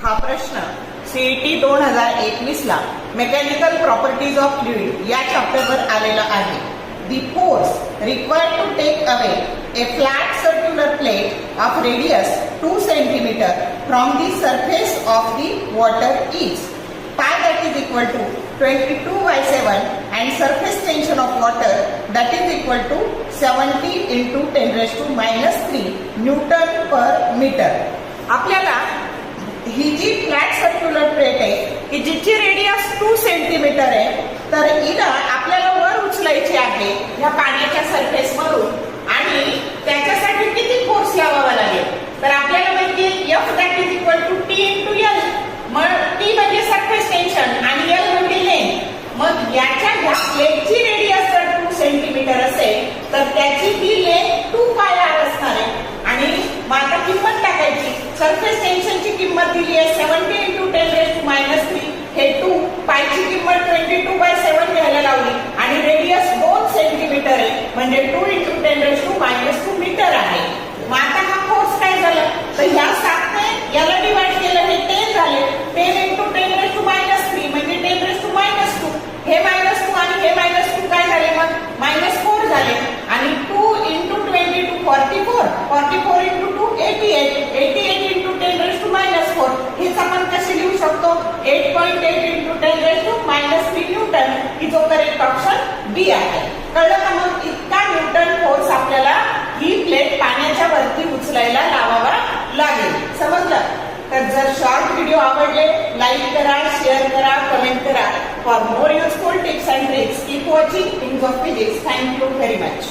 हा प्रश्न सीईटी 2021 ला मेकॅनिकल प्रॉपर्टीज ऑफ फ्लुइड या चॅप्टरवर आलेला आहे. The force required to take away a flat circular plate of radius 2 cm from the surface of the water is pi, that is equal to 22/7, and surface tension of water, that is equal to 70 into 10⁻³ Newton per meter. आपल्याला ही जी flat circular plate आहे की जिची radius 2 centimetre आहे, तर हिला आपल्याला वर उचलायची आहे या पाण्याच्या सरफेस वरून आणि त्याच्यासाठी किती फोर्स लावावा लागेल. तर आपल्याला माहिती आहे F that is equal to T into L. मग T म्हणजे सरफेस टेन्शन आणि L म्हणजे लेंथ. मग याच्या प्लेटची रेडियस जर 2 सेंटीमीटर असेल तर त्याची ती लेंथ 2 पाय असणार आहे. आणि मग आता किंमत टाकायची. सरफेस टेन्शनची किंमत दिली आहे 70 into 10⁻³ हे 2, पायची किंमत 22/7 घ्यायला लावली आणि रेडियस 2 सेंटीमीटर आहे म्हणजे 2 into 10⁻² मीटर आहे. मग आता हा फोर्स काय झाला तर ह्या 7ने याला डिवाइड केलं हे 10 झाले. 10 into 10⁻³ म्हणजे 10⁻². हे -2 आणि हे -2 काय झाले मग -4 झाले. आणि 2 into 22 44. 44 into 2 88. 88 into 10⁻⁻4. हेच आपण कसे लिहू शकतो 8.8 into 10⁻³ न्यूटन, की जो करेक्ट ऑप्शन बी आहे. कळलं का? मग इतका न्यूटन फोर्स आपल्याला ही प्लेट पाण्याच्या वरती उचलायला लावावा लागेल. समजलं? तर जर शॉर्ट व्हिडिओ आवडले लाईक करा, शेअर करा, कमेंट करा. For more useful tips and tricks keep watching things of physics. Thank you very much.